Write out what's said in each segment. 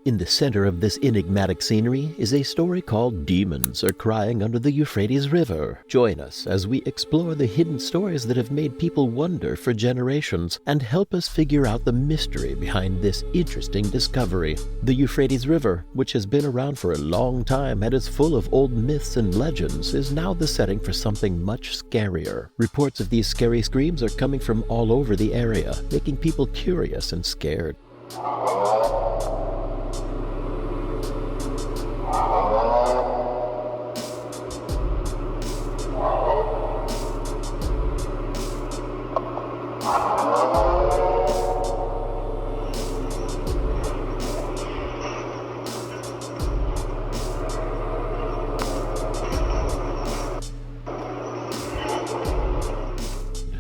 In the center of this enigmatic scenery is a story called Demons Are Crying Under the Euphrates River. Join us as we explore the hidden stories that have made people wonder for generations and help us figure out the mystery behind this interesting discovery. The Euphrates River, which has been around for a long time and is full of old myths and legends, is now the setting for something much scarier. Reports of these scary screams are coming from all over the area, making people curious and scared.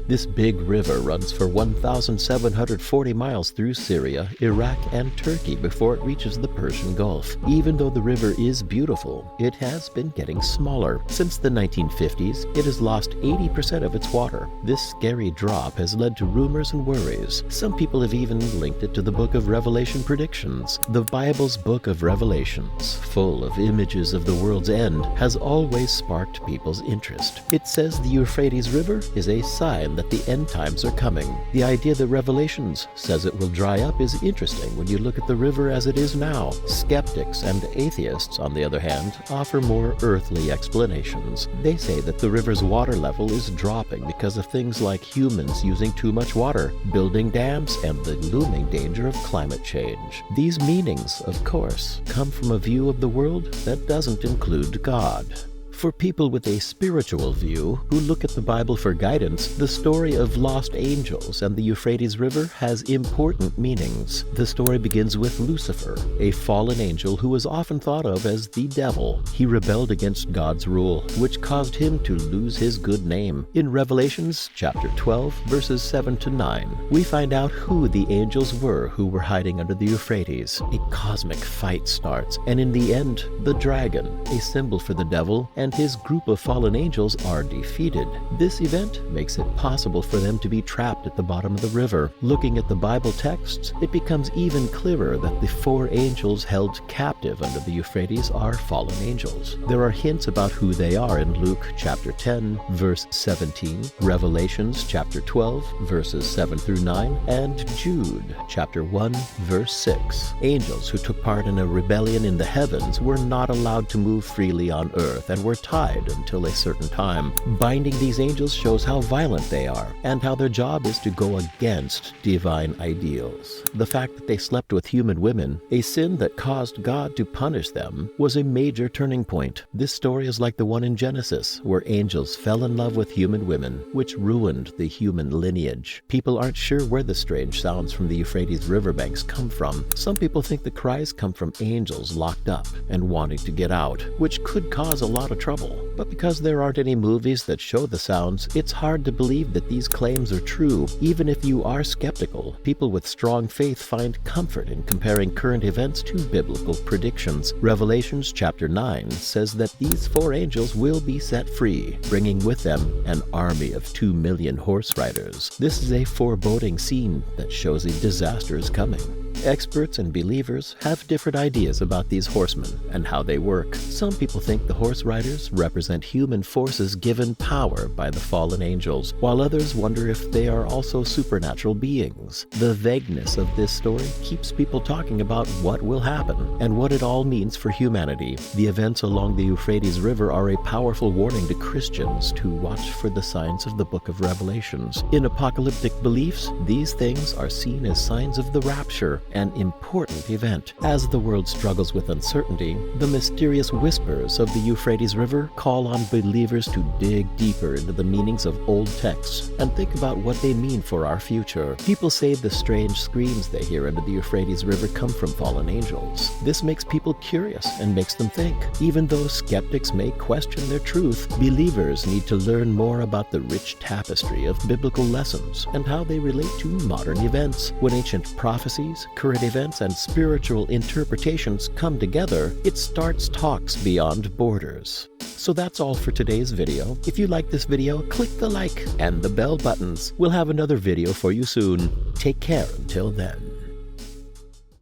This big river runs for 1,740 miles through Syria, Iraq, and Turkey before it reaches the Persian Gulf. Even though the river is beautiful, it has been getting smaller. Since the 1950s, it has lost 80% of its water. This scary drop has led to rumors and worries. Some people have even linked it to the Book of Revelation predictions. The Bible's Book of Revelations, full of images of the world's end, has always sparked people's interest. It says the Euphrates River is a sign that the end times are coming. The idea that Revelations says it will dry up is interesting when you look at the river as it is now. Skeptics and atheists, on the other hand, offer more earthly explanations. They say that the river's water level is dropping because of things like humans using too much water, building dams, and the looming danger of climate change. These meanings, of course, come from a view of the world that doesn't include God. For people with a spiritual view who look at the Bible for guidance, the story of lost angels and the Euphrates River has important meanings. The story begins with Lucifer, a fallen angel who is often thought of as the devil. He rebelled against God's rule, which caused him to lose his good name. In Revelations chapter 12, verses 7 to 9, we find out who the angels were who were hiding under the Euphrates. A cosmic fight starts, and in the end, the dragon, a symbol for the devil, and his group of fallen angels are defeated. This event makes it possible for them to be trapped at the bottom of the river. Looking at the Bible texts, it becomes even clearer that the four angels held captive under the Euphrates are fallen angels. There are hints about who they are in Luke chapter 10, verse 17, Revelations chapter 12, verses 7 through 9, and Jude chapter 1, verse 6. Angels who took part in a rebellion in the heavens were not allowed to move freely on earth and were tied until a certain time. Binding these angels shows how violent they are and how their job is to go against divine ideals. The fact that they slept with human women, a sin that caused God to punish them, was a major turning point. This story is like the one in Genesis, where angels fell in love with human women, which ruined the human lineage. People aren't sure where the strange sounds from the Euphrates riverbanks come from. Some people think the cries come from angels locked up and wanting to get out, which could cause a lot of trouble. But because there aren't any movies that show the sounds, it's hard to believe that these claims are true. Even if you are skeptical, people with strong faith find comfort in comparing current events to biblical predictions. Revelations chapter 9 says that these four angels will be set free, bringing with them an army of 2 million horse riders. This is a foreboding scene that shows a disaster is coming. Experts and believers have different ideas about these horsemen and how they work. Some people think the horse riders represent human forces given power by the fallen angels, while others wonder if they are also supernatural beings. The vagueness of this story keeps people talking about what will happen and what it all means for humanity. The events along the Euphrates River are a powerful warning to Christians to watch for the signs of the Book of Revelations. In apocalyptic beliefs, these things are seen as signs of the rapture, an important event. As the world struggles with uncertainty, the mysterious whispers of the Euphrates River call on believers to dig deeper into the meanings of old texts and think about what they mean for our future. People say the strange screams they hear under the Euphrates River come from fallen angels. This makes people curious and makes them think. Even though skeptics may question their truth, believers need to learn more about the rich tapestry of biblical lessons and how they relate to modern events. When ancient prophecies, current events, and spiritual interpretations come together, it starts talks beyond borders. So that's all for today's video. If you like this video, click the like and the bell buttons. We'll have another video for you soon. Take care until then.